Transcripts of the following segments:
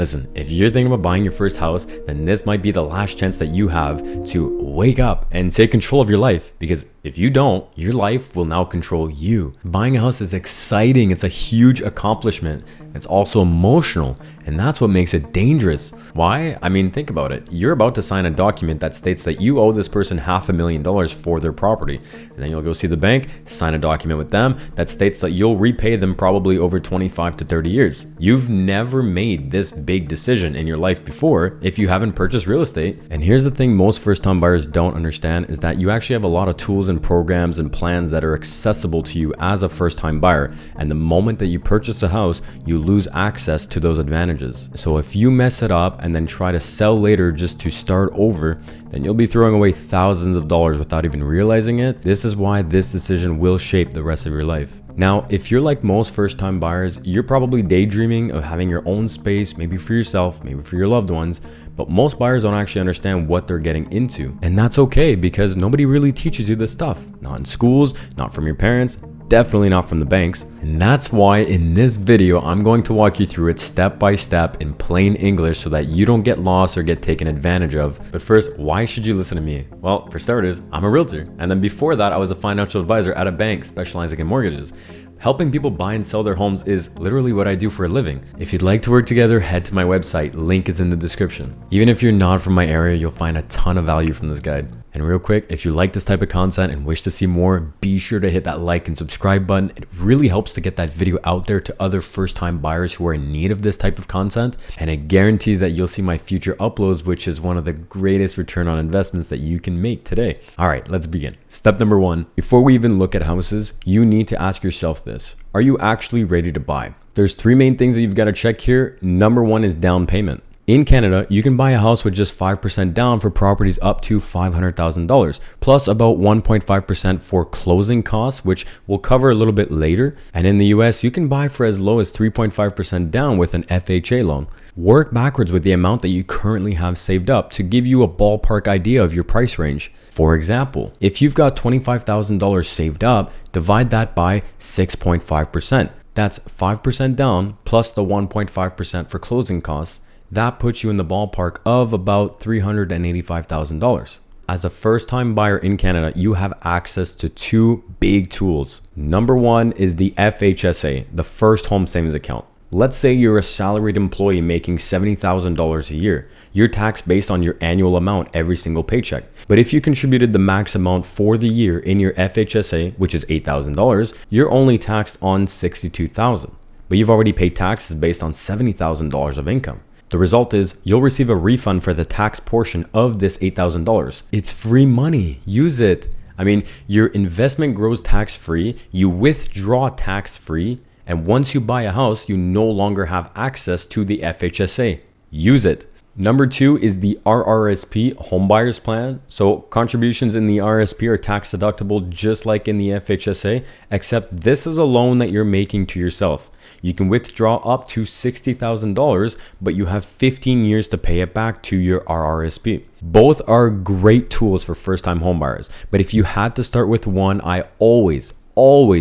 Listen, if you're thinking about buying your first house, then this might be the last chance that you have to wake up and take control of your life, because if you don't, your life will now control you. Buying a house is exciting. It's a huge accomplishment. It's also emotional, and that's what makes it dangerous. Why? I mean, think about it. You're about to sign a document that states that you owe this person $500,000 for their property. And then you'll go see the bank, sign a document with them that states that you'll repay them probably over 25 to 30 years. You've never made this big decision in your life before if you haven't purchased real estate. And here's the thing most first-time buyers don't understand is that you actually have a lot of tools and programs and plans that are accessible to you as a first-time buyer. And the moment that you purchase a house, you lose access to those advantages. So if you mess it up and then try to sell later just to start over, then you'll be throwing away thousands of dollars without even realizing it. This is why this decision will shape the rest of your life. Now, if you're like most first-time buyers, you're probably daydreaming of having your own space, maybe for yourself, maybe for your loved ones, but most buyers don't actually understand what they're getting into. And that's okay, because nobody really teaches you this stuff. Not in schools, not from your parents, definitely not from the banks. And that's why in this video, I'm going to walk you through it step by step in plain English so that you don't get lost or get taken advantage of. But first, why should you listen to me? Well, for starters, I'm a realtor. And then before that, I was a financial advisor at a bank specializing in mortgages. Helping people buy and sell their homes is literally what I do for a living. If you'd like to work together, head to my website. Link is in the description. Even if you're not from my area, you'll find a ton of value from this guide. And real quick, if you like this type of content and wish to see more, be sure to hit that like and subscribe button. It really helps to get that video out there to other first-time buyers who are in need of this type of content. And it guarantees that you'll see my future uploads, which is one of the greatest return on investments that you can make today. All right, let's begin. Step number one, before we even look at houses, you need to ask yourself this. Are you actually ready to buy? There's three main things that you've got to check here. Number one is down payment. In Canada, you can buy a house with just 5% down for properties up to $500,000, plus about 1.5% for closing costs, which we'll cover a little bit later. And in the US, you can buy for as low as 3.5% down with an FHA loan. Work backwards with the amount that you currently have saved up to give you a ballpark idea of your price range. For example, if you've got $25,000 saved up, divide that by 6.5%. That's 5% down plus the 1.5% for closing costs. That puts you in the ballpark of about $385,000. As a first-time buyer in Canada, you have access to two big tools. Number one is the FHSA, the First Home Savings Account. Let's say you're a salaried employee making $70,000 a year. You're taxed based on your annual amount every single paycheck. But if you contributed the max amount for the year in your FHSA, which is $8,000, you're only taxed on $62,000. But you've already paid taxes based on $70,000 of income. The result is you'll receive a refund for the tax portion of this $8,000. It's free money. Use it. I mean, your investment grows tax-free, you withdraw tax-free, and once you buy a house, you no longer have access to the FHSA. Use it. Number two is the RRSP Home Buyers Plan. So contributions in the RRSP are tax deductible just like in the FHSA, except this is a loan that you're making to yourself. You can withdraw up to $60,000, but you have 15 years to pay it back to your RRSP. Both are great tools for first-time homebuyers, but if you had to start with one, I always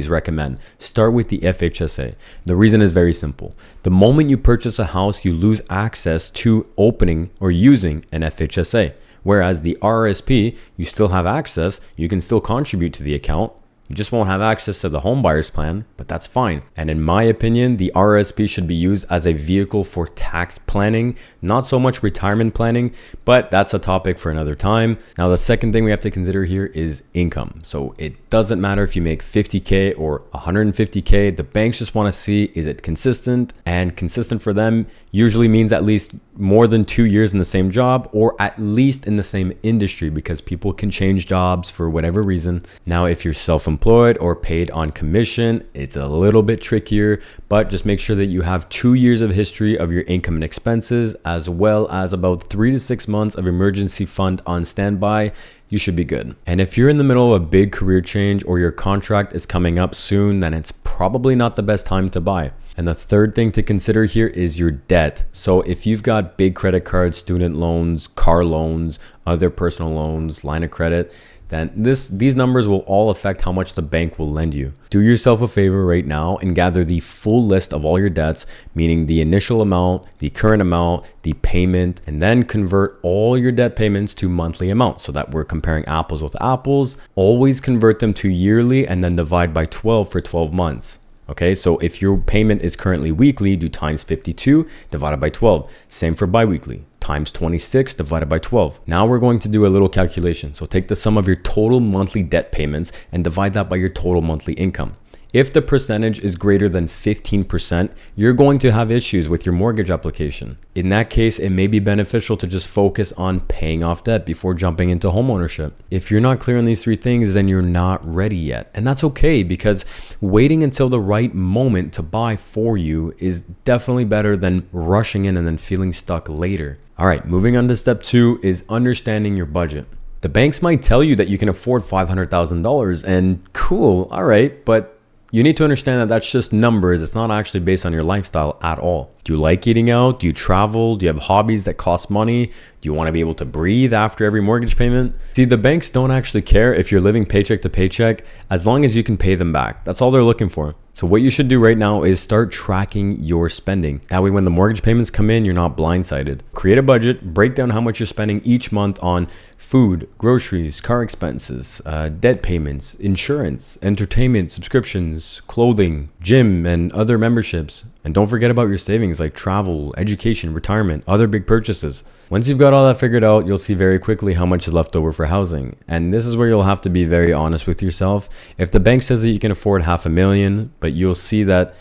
recommend start with the FHSA. The reason is very simple. The moment you purchase a house, you lose access to opening or using an FHSA. Whereas the RRSP, you still have access, you can still contribute to the account. You just won't have access to the home buyer's plan, but that's fine. And in my opinion, the RRSP should be used as a vehicle for tax planning, not so much retirement planning, but that's a topic for another time. Now, the second thing we have to consider here is income. So it doesn't matter if you make 50K or 150K, the banks just want to see, is it consistent? And consistent for them usually means at least more than 2 years in the same job, or at least in the same industry, because people can change jobs for whatever reason. Now, if you're self-employed or paid on commission, it's a little bit trickier, but just make sure that you have 2 years of history of your income and expenses, as well as about 3 to 6 months of emergency fund on standby. You should be good. And if you're in the middle of a big career change or your contract is coming up soon, then it's probably not the best time to buy. And the third thing to consider here is your debt. So if you've got big credit cards, student loans, car loans, other personal loans, line of credit, then these numbers will all affect how much the bank will lend you. Do yourself a favor right now and gather the full list of all your debts, meaning the initial amount, the current amount, the payment, and then convert all your debt payments to monthly amounts so that we're comparing apples with apples. Always convert them to yearly and then divide by 12 for 12 months. Okay, so if your payment is currently weekly, do times 52 divided by 12. Same for biweekly, times 26 divided by 12. Now we're going to do a little calculation. So take the sum of your total monthly debt payments and divide that by your total monthly income. If the percentage is greater than 15%, you're going to have issues with your mortgage application. In that case, it may be beneficial to just focus on paying off debt before jumping into homeownership. If you're not clear on these three things, then you're not ready yet. And that's okay, because waiting until the right moment to buy for you is definitely better than rushing in and then feeling stuck later. All right, moving on to step 2 is understanding your budget. The banks might tell you that you can afford $500,000 and cool, all right, but you need to understand that that's just numbers. It's not actually based on your lifestyle at all. Do you like eating out? Do you travel? Do you have hobbies that cost money? Do you want to be able to breathe after every mortgage payment? See, the banks don't actually care if you're living paycheck to paycheck as long as you can pay them back. That's all they're looking for. So what you should do right now is start tracking your spending. That way when the mortgage payments come in, you're not blindsided. Create a budget, break down how much you're spending each month on food, groceries, car expenses, debt payments, insurance, entertainment, subscriptions, clothing, gym, and other memberships. And don't forget about your savings like travel, education, retirement, other big purchases. Once you've got all that figured out, you'll see very quickly how much is left over for housing. And this is where you'll have to be very honest with yourself. If the bank says that you can afford $500,000, but you'll see that,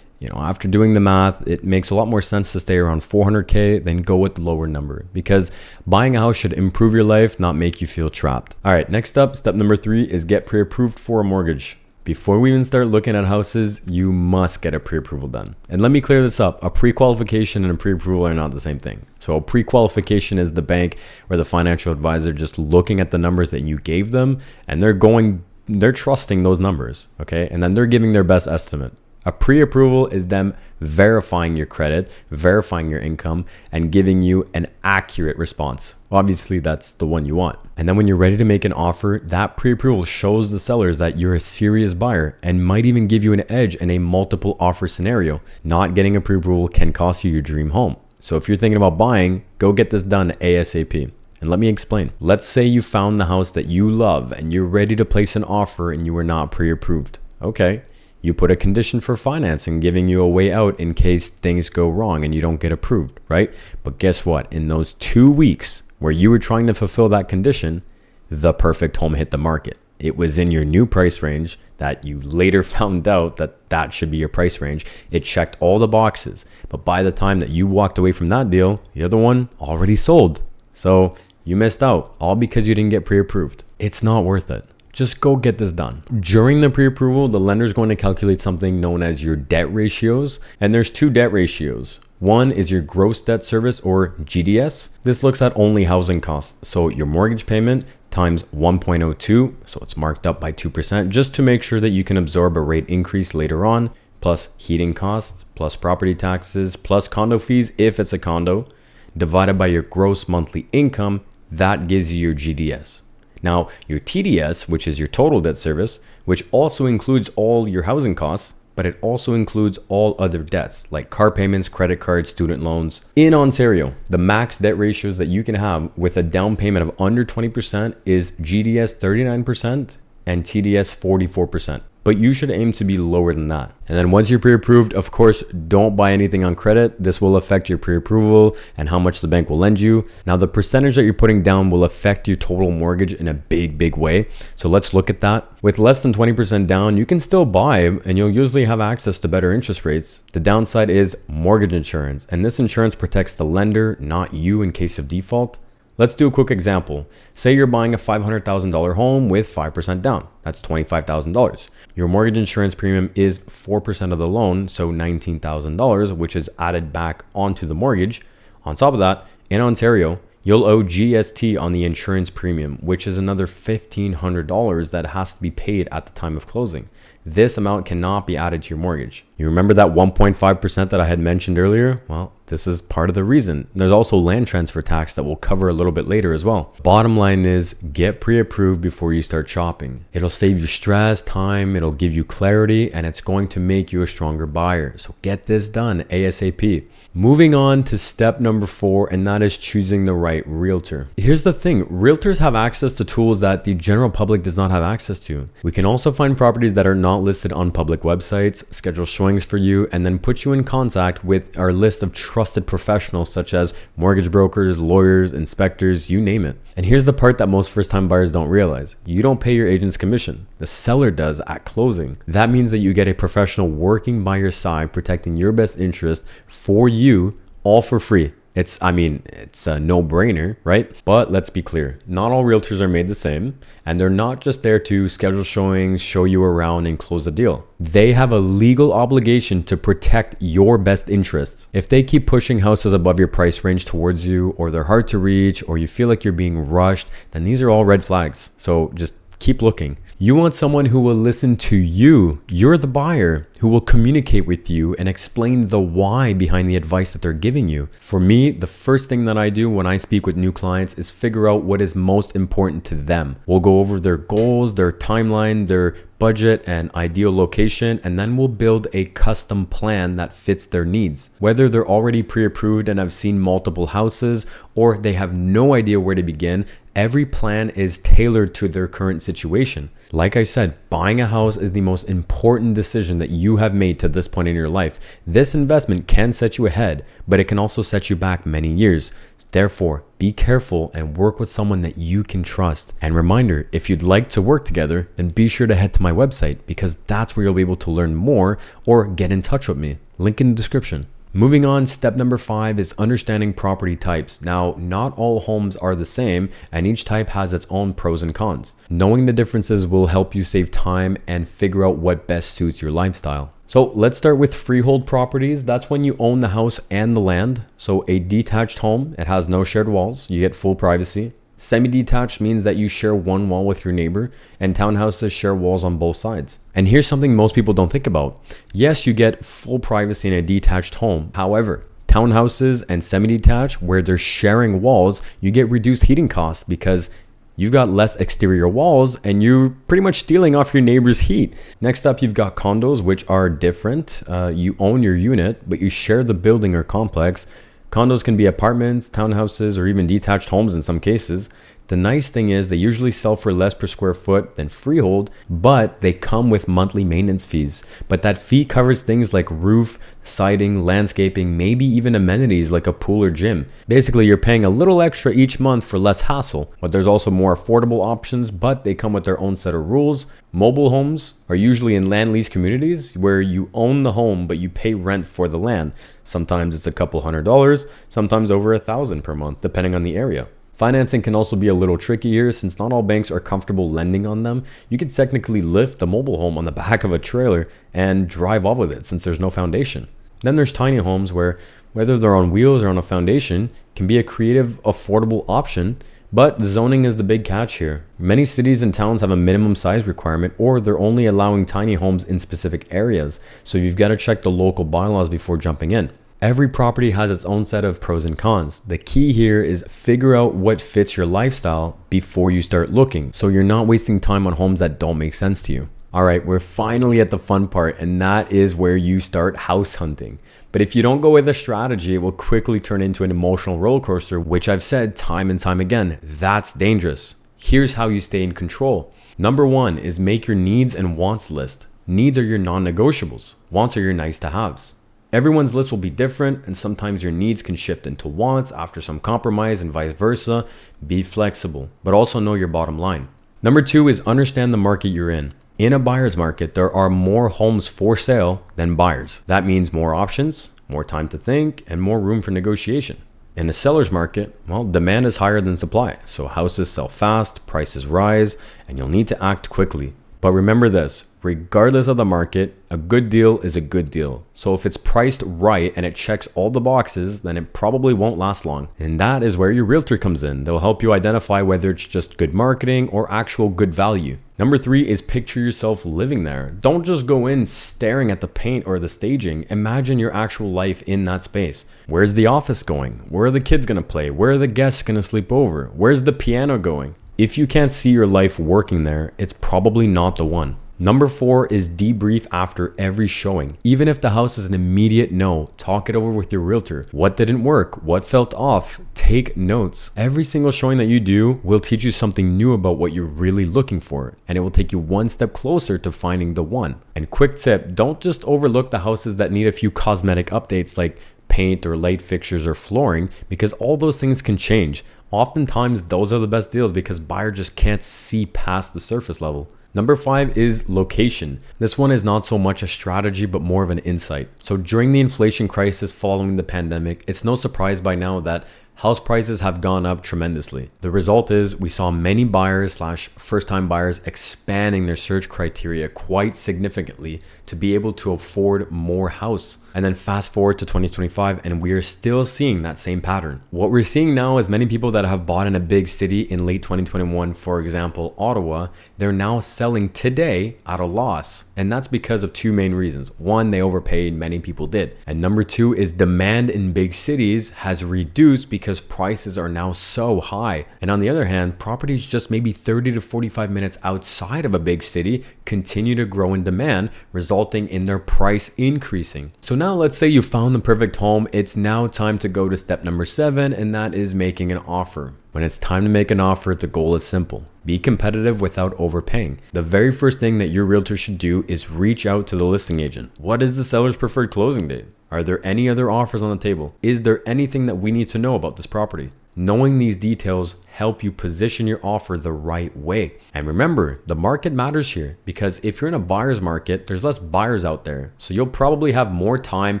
after doing the math, it makes a lot more sense to stay around 400K than go with the lower number, because buying a house should improve your life, not make you feel trapped. All right, next up, step number 3 is get pre-approved for a mortgage. Before we even start looking at houses, you must get a pre-approval done. And let me clear this up. A pre-qualification and a pre-approval are not the same thing. So a pre-qualification is the bank or the financial advisor just looking at the numbers that you gave them, and they're trusting those numbers, okay? And then they're giving their best estimate. A pre-approval is them verifying your credit, verifying your income, and giving you an accurate response. Obviously, that's the one you want. And then when you're ready to make an offer, that pre-approval shows the sellers that you're a serious buyer and might even give you an edge in a multiple offer scenario. Not getting a pre-approval can cost you your dream home. So if you're thinking about buying, go get this done ASAP. And let me explain. Let's say you found the house that you love and you're ready to place an offer and you were not pre-approved. Okay. You put a condition for financing, giving you a way out in case things go wrong and you don't get approved, right? But guess what? In those 2 weeks where you were trying to fulfill that condition, the perfect home hit the market. It was in your new price range that you later found out that should be your price range. It checked all the boxes. But by the time that you walked away from that deal, the other one already sold. So you missed out, all because you didn't get pre-approved. It's not worth it. Just go get this done. During the pre-approval, the lender is going to calculate something known as your debt ratios. And there's 2 debt ratios. One is your gross debt service, or GDS. This looks at only housing costs. So your mortgage payment times 1.02. So it's marked up by 2% just to make sure that you can absorb a rate increase later on, plus heating costs, plus property taxes, plus condo fees if it's a condo, divided by your gross monthly income. That gives you your GDS. Now, your TDS, which is your total debt service, which also includes all your housing costs, but it also includes all other debts like car payments, credit cards, student loans. In Ontario, the max debt ratios that you can have with a down payment of under 20% is GDS 39% and TDS 44%. But you should aim to be lower than that. And then once you're pre-approved, of course, don't buy anything on credit. This will affect your pre-approval and how much the bank will lend you. Now, the percentage that you're putting down will affect your total mortgage in a big way. So let's look at that. With less than 20% down, you can still buy and you'll usually have access to better interest rates. The downside is mortgage insurance, and this insurance protects the lender, not you in case of default. Let's do a quick example. Say you're buying a $500,000 home with 5% down. That's $25,000. Your mortgage insurance premium is 4% of the loan, so $19,000, which is added back onto the mortgage. On top of that, in Ontario, you'll owe GST on the insurance premium, which is another $1,500 that has to be paid at the time of closing. This amount cannot be added to your mortgage. You remember that 1.5% that I had mentioned earlier? Well, This is part of the reason. There's also land transfer tax that we'll cover a little bit later as well. Bottom line is get pre-approved before you start shopping. It'll save you stress, time, it'll give you clarity, and it's going to make you a stronger buyer. So get this done ASAP. Moving on to step number 4, and that is choosing the right realtor. Here's the thing, realtors have access to tools that the general public does not have access to. We can also find properties that are not listed on public websites, schedule showings for you, and then put you in contact with our list of trusted professionals such as mortgage brokers, lawyers, inspectors, you name it. And here's the part that most first-time buyers don't realize. You don't pay your agent's commission. The seller does at closing. That means that you get a professional working by your side, protecting your best interest for you, all for free. It's a no-brainer, right? But let's be clear, not all realtors are made the same, and they're not just there to schedule showings, show you around, and close a deal. They have a legal obligation to protect your best interests. If they keep pushing houses above your price range towards you, or they're hard to reach, or you feel like you're being rushed, then these are all red flags. So just keep looking. You want someone who will listen to you. You're the buyer, who will communicate with you and explain the why behind the advice that they're giving you. For me, the first thing that I do when I speak with new clients is figure out what is most important to them. We'll go over their goals, their timeline, their budget and ideal location, and then we'll build a custom plan that fits their needs. Whether they're already pre-approved and have seen multiple houses, or they have no idea where to begin, every plan is tailored to their current situation. Like I said, buying a house is the most important decision that you have made to this point in your life. This investment can set you ahead, but it can also set you back many years. Therefore, be careful and work with someone that you can trust. And reminder, if you'd like to work together, then be sure to head to my website, because that's where you'll be able to learn more or get in touch with me. Link in the description. Moving on, step number 5 is understanding property types. Now, not all homes are the same, and each type has its own pros and cons. Knowing the differences will help you save time and figure out what best suits your lifestyle. So let's start with freehold properties. That's when you own the house and the land. So a detached home, it has no shared walls. You get full privacy. Semi-detached means that you share one wall with your neighbor, and townhouses share walls on both sides. And here's something most people don't think about. Yes, you get full privacy in a detached home. However, townhouses and semi-detached, where they're sharing walls, you get reduced heating costs because you've got less exterior walls and you're pretty much stealing off your neighbor's heat. Next up, you've got condos, which are different. You own your unit, but you share the building or complex. Condos can be apartments, townhouses, or even detached homes in some cases. The nice thing is they usually sell for less per square foot than freehold, but they come with monthly maintenance fees. But that fee covers things like roof, siding, landscaping, maybe even amenities like a pool or gym. Basically, you're paying a little extra each month for less hassle. But there's also more affordable options, but they come with their own set of rules. Mobile homes are usually in land lease communities where you own the home, but you pay rent for the land. Sometimes it's a couple $100, sometimes over $1,000 per month, depending on the area. Financing can also be a little tricky here, since not all banks are comfortable lending on them. You could technically lift the mobile home on the back of a trailer and drive off with it since there's no foundation. Then there's tiny homes where, whether they're on wheels or on a foundation, can be a creative, affordable option, but zoning is the big catch here. Many cities and towns have a minimum size requirement, or they're only allowing tiny homes in specific areas, so you've got to check the local bylaws before jumping in. Every property has its own set of pros and cons. The key here is figure out what fits your lifestyle before you start looking, so you're not wasting time on homes that don't make sense to you. All right, we're finally at the fun part, and that is where you start house hunting. But if you don't go with a strategy, it will quickly turn into an emotional roller coaster, which I've said time and time again, that's dangerous. Here's how you stay in control. Number 1 is make your needs and wants list. Needs are your non-negotiables. Wants are your nice to haves. Everyone's list will be different, and sometimes your needs can shift into wants after some compromise and vice versa. Be flexible, but also know your bottom line. Number 2 is understand the market you're in. In a buyer's market, there are more homes for sale than buyers. That means more options, more time to think, and more room for negotiation. In a seller's market, well, demand is higher than supply, so houses sell fast, prices rise, and you'll need to act quickly. But remember this, regardless of the market, a good deal is a good deal. So if it's priced right and it checks all the boxes, then it probably won't last long. And that is where your realtor comes in. They'll help you identify whether it's just good marketing or actual good value. Number 3 is picture yourself living there. Don't just go in staring at the paint or the staging. Imagine your actual life in that space. Where's the office going? Where are the kids gonna play? Where are the guests gonna sleep over? Where's the piano going? If you can't see your life working there, it's probably not the one. Number 4 is debrief after every showing. Even if the house is an immediate no, talk it over with your realtor. What didn't work? What felt off? Take notes. Every single showing that you do will teach you something new about what you're really looking for, and it will take you one step closer to finding the one. And quick tip, don't just overlook the houses that need a few cosmetic updates like paint or light fixtures or flooring, because all those things can change. Oftentimes those are the best deals because buyer just can't see past the surface level. Number 5 is location. This one is not so much a strategy, but more of an insight. So during the inflation crisis following the pandemic, it's no surprise by now that house prices have gone up tremendously. The result is we saw many buyers / first-time buyers expanding their search criteria quite significantly to be able to afford more house. And then fast forward to 2025 and we are still seeing that same pattern. What we're seeing now is many people that have bought in a big city in late 2021, for example, Ottawa, they're now selling today at a loss. And that's because of 2 main reasons. 1, they overpaid, many people did. And number 2 is demand in big cities has reduced because prices are now so high. And on the other hand, properties just maybe 30 to 45 minutes outside of a big city continue to grow in demand, resulting in their price increasing. So now let's say you found the perfect home. It's now time to go to step number 7, and that is making an offer. When it's time to make an offer, the goal is simple. Be competitive without overpaying. The very first thing that your realtor should do is reach out to the listing agent. What is the seller's preferred closing date? Are there any other offers on the table? Is there anything that we need to know about this property? Knowing these details help you position your offer the right way. And remember, the market matters here because if you're in a buyer's market, there's less buyers out there. So you'll probably have more time,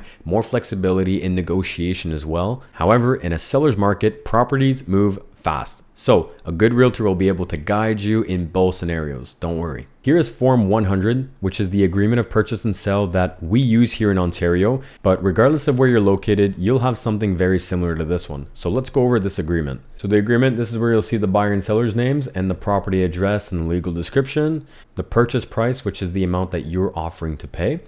more flexibility in negotiation as well. However, in a seller's market, properties move fast. So a good realtor will be able to guide you in both scenarios. Don't worry. Here is Form 100, which is the agreement of purchase and sale that we use here in Ontario. But regardless of where you're located, you'll have something very similar to this one. So let's go over this agreement. So the agreement, this is where you'll see the buyer and seller's names and the property address and the legal description, the purchase price, which is the amount that you're offering to pay,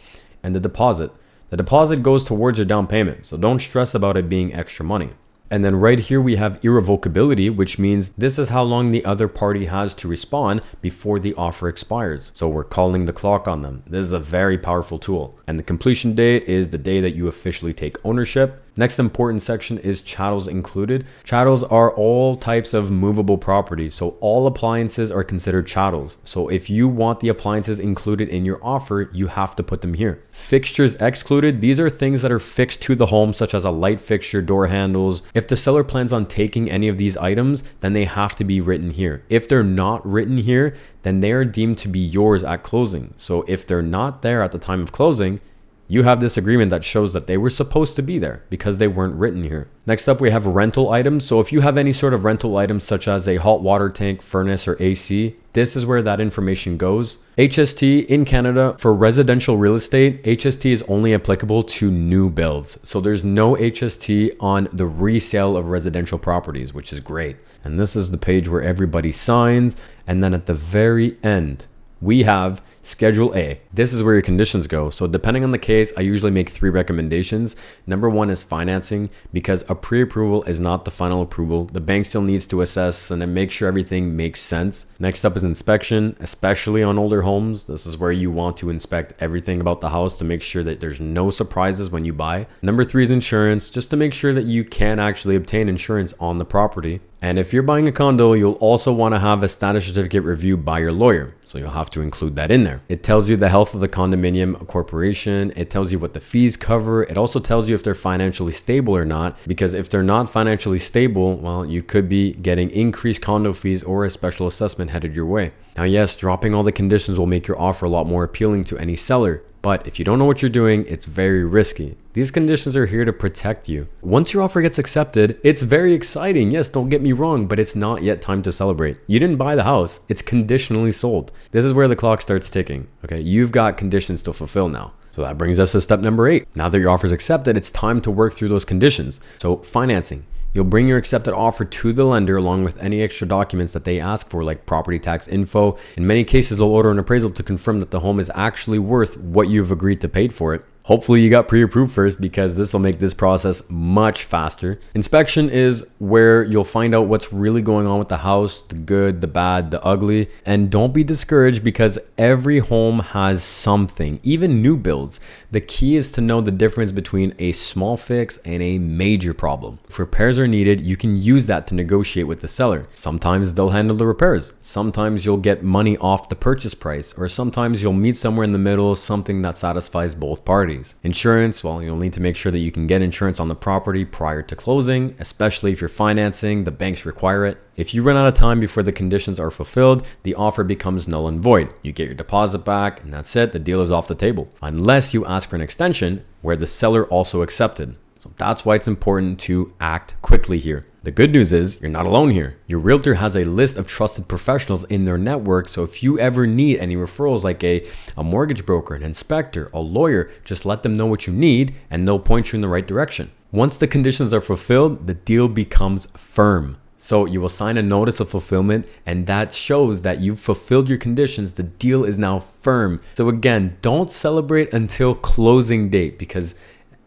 and the deposit. The deposit goes towards your down payment. So don't stress about it being extra money. And then right here we have irrevocability, which means this is how long the other party has to respond before the offer expires. So we're calling the clock on them. This is a very powerful tool. And the completion date is the day that you officially take ownership. Next important section is chattels included. Chattels are all types of movable property. So all appliances are considered chattels. So if you want the appliances included in your offer, you have to put them here. Fixtures excluded. These are things that are fixed to the home, such as a light fixture, door handles. If the seller plans on taking any of these items, then they have to be written here. If they're not written here, then they are deemed to be yours at closing. So if they're not there at the time of closing, you have this agreement that shows that they were supposed to be there because they weren't written here. Next up, we have rental items. So if you have any sort of rental items such as a hot water tank, furnace, or AC, this is where that information goes. HST in Canada for residential real estate, HST is only applicable to new builds. So there's no HST on the resale of residential properties, which is great. And this is the page where everybody signs. And then at the very end, we have Schedule A. This is where your conditions go. So depending on the case, I usually make 3 recommendations. Number 1 is financing, because a pre-approval is not the final approval. The bank still needs to assess and then make sure everything makes sense. Next up is inspection, especially on older homes. This is where you want to inspect everything about the house to make sure that there's no surprises when you buy. Number 3 is insurance, just to make sure that you can actually obtain insurance on the property. And if you're buying a condo, you'll also want to have a status certificate reviewed by your lawyer. So you'll have to include that in there. It tells you the health of the condominium corporation. It tells you what the fees cover. It also tells you if they're financially stable or not, because if they're not financially stable, well, you could be getting increased condo fees or a special assessment headed your way. Now, yes, dropping all the conditions will make your offer a lot more appealing to any seller. But if you don't know what you're doing, it's very risky. These conditions are here to protect you. Once your offer gets accepted, it's very exciting. Yes, don't get me wrong, but it's not yet time to celebrate. You didn't buy the house. It's conditionally sold. This is where the clock starts ticking. Okay, you've got conditions to fulfill now. So that brings us to step number 8. Now that your offer is accepted, it's time to work through those conditions. So financing. You'll bring your accepted offer to the lender along with any extra documents that they ask for, like property tax info. In many cases, they'll order an appraisal to confirm that the home is actually worth what you've agreed to pay for it. Hopefully you got pre-approved first, because this will make this process much faster. Inspection is where you'll find out what's really going on with the house, the good, the bad, the ugly. And don't be discouraged, because every home has something, even new builds. The key is to know the difference between a small fix and a major problem. If repairs are needed, you can use that to negotiate with the seller. Sometimes they'll handle the repairs. Sometimes you'll get money off the purchase price, or sometimes you'll meet somewhere in the middle, something that satisfies both parties. Insurance, well, you'll need to make sure that you can get insurance on the property prior to closing, especially if you're financing, the banks require it. If you run out of time before the conditions are fulfilled, the offer becomes null and void. You get your deposit back, and that's it, the deal is off the table. Unless you ask for an extension where the seller also accepted. So that's why it's important to act quickly here. The good news is you're not alone here. Your realtor has a list of trusted professionals in their network. So if you ever need any referrals, like a mortgage broker, an inspector, a lawyer, just let them know what you need and they'll point you in the right direction. Once the conditions are fulfilled, the deal becomes firm. So you will sign a notice of fulfillment, and that shows that you've fulfilled your conditions. The deal is now firm. So again, don't celebrate until closing date, because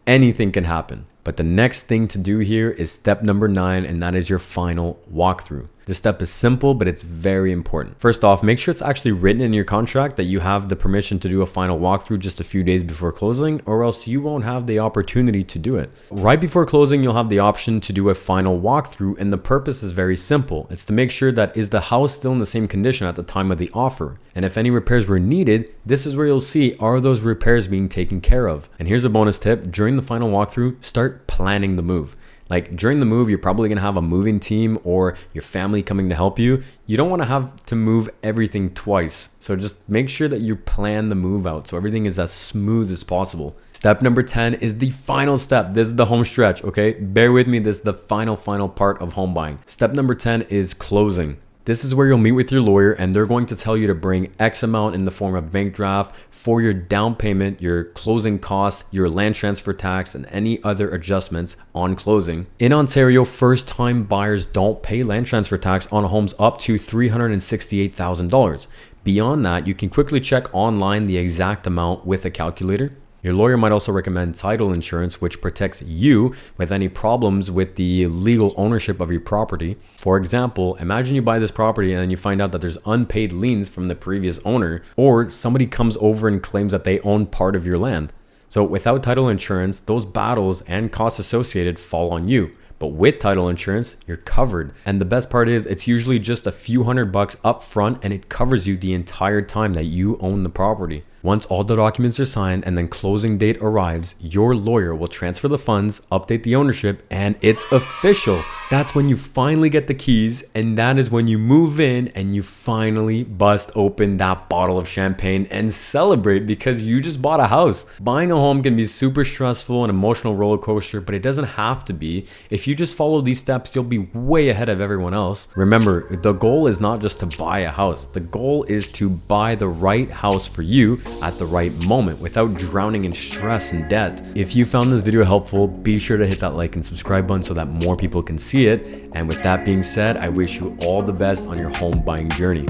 anything can happen. But the next thing to do here is step number 9, and that is your final walkthrough. This step is simple, but it's very important. First off, make sure it's actually written in your contract that you have the permission to do a final walkthrough just a few days before closing, or else you won't have the opportunity to do it. Right before closing, you'll have the option to do a final walkthrough, and the purpose is very simple. It's to make sure that is the house still in the same condition at the time of the offer? And if any repairs were needed, this is where you'll see, are those repairs being taken care of? And here's a bonus tip. During the final walkthrough, start planning the move. Like during the move, you're probably gonna have a moving team or your family coming to help you. You don't wanna have to move everything twice. So just make sure that you plan the move out so everything is as smooth as possible. Step number 10 is the final step. This is the home stretch, okay? Bear with me, this is the final part of home buying. Step number 10 is closing. This is where you'll meet with your lawyer, and they're going to tell you to bring X amount in the form of bank draft for your down payment, your closing costs, your land transfer tax, and any other adjustments on closing. In Ontario, first-time buyers don't pay land transfer tax on homes up to $368,000. Beyond that, you can quickly check online the exact amount with a calculator. Your lawyer might also recommend title insurance, which protects you with any problems with the legal ownership of your property. For example, imagine you buy this property and then you find out that there's unpaid liens from the previous owner, or somebody comes over and claims that they own part of your land. So without title insurance, those battles and costs associated fall on you. But with title insurance, you're covered. And the best part is it's usually just a few $100 up front, and it covers you the entire time that you own the property. Once all the documents are signed and then closing date arrives, your lawyer will transfer the funds, update the ownership, and it's official. That's when you finally get the keys, and that is when you move in and you finally bust open that bottle of champagne and celebrate because you just bought a house. Buying a home can be super stressful and emotional roller coaster, but it doesn't have to be. If you just follow these steps, you'll be way ahead of everyone else. Remember, the goal is not just to buy a house. The goal is to buy the right house for you at the right moment without drowning in stress and debt. If you found this video helpful, be sure to hit that like and subscribe button so that more people can see it. And with that being said, I wish you all the best on your home buying journey.